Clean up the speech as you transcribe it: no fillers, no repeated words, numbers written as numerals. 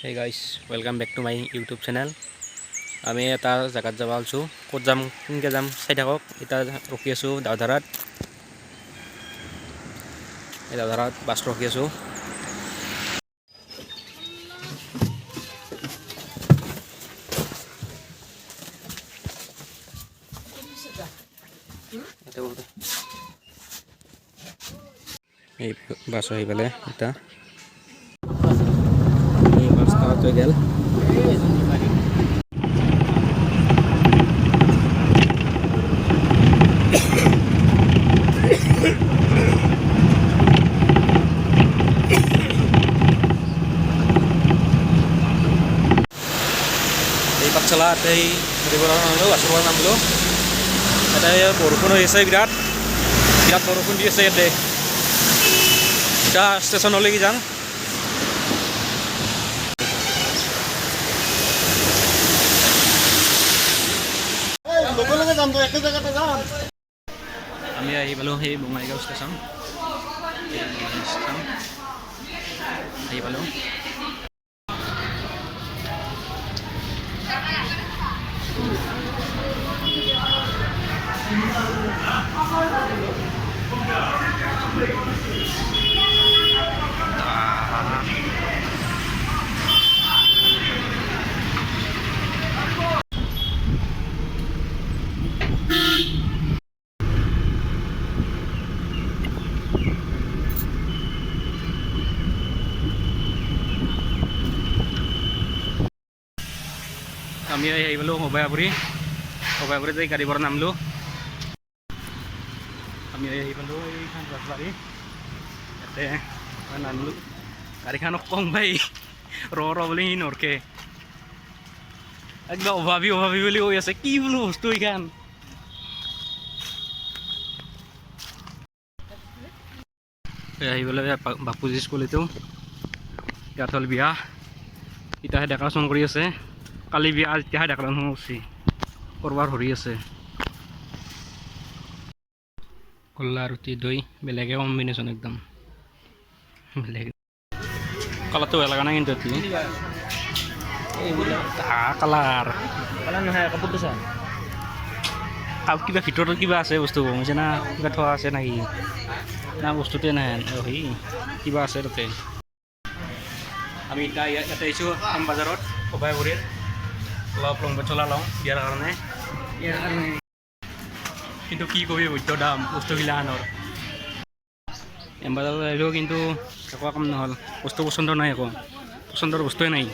Hey guys, welcome back to my YouTube channel. আমি এটা জায়গাত যাব আলছো ক'ত যাম কিনকে যাম চাই থাকক এটা ৰখি আছো দাউধাৰাত এই দাউধাৰাত বাছ ৰখি আছো এই বাছ আহি পেলে এটা এই বাছটা তো গেল পাঠশালা এই নামলো বাছৰ নামলো এটা বৰষুণ হৈ আছে বিৰাট বৰষুণ দি আছে ইয়াতে এটা ষ্টেচনলৈকে যাম আমি আহি পালোঁ সেই বঙাইগাঁও ষ্টেচন আহি পালোঁ আমি আহি পালোঁ সবাইপুৰী যাই গাড়ী পৰা নামলোঁ আমি আহি পালোঁ এইখন বাছবাৰী ইয়াতে নামলোঁ গাড়ীখনক কম ভাই ৰ বুলি সি নৰকে একদম অভাৱী বুলি কৈ আছে কি বোলো বস্তু এইখান আহি পেলাই বাপুজি স্কুল এইটো ইয়াত হ'ল বিয়া ইতাহে ডেকৰেশ্যন কৰি আছে কালি বিয়া এতিয়াহে ডেকৰেশ্যন কৰিছে কৰবাৰ ধৰি আছে কল্লা ৰুটি দৈ বেলেগে কম্বিনেশ্যন একদম বেলেগ কালাৰটো বেয়া লগা নাই কিন্তু কালাৰ নহয় কাপোৰটো চা আৰু কিবা ভিতৰত কিবা আছে বস্তু গমছে না কিবা থোৱা আছে নাকি না বস্তুটোৱে নাই সেই কিবা আছে তাতে আমি এতিয়া ইয়াতে আহিছোঁ বজাৰত সবাইপুৰীত অলপ লং চলা লওঁ বিয়াৰ কাৰণে কিন্তু কি কবি বৈদ্য দাম বস্তুগিলাখনৰ এমবাজাৰত আহিলেও কিন্তু একো কাম নহ'ল বস্তু পচন্দ নাই একো পচন্দৰ বস্তুৱে নাই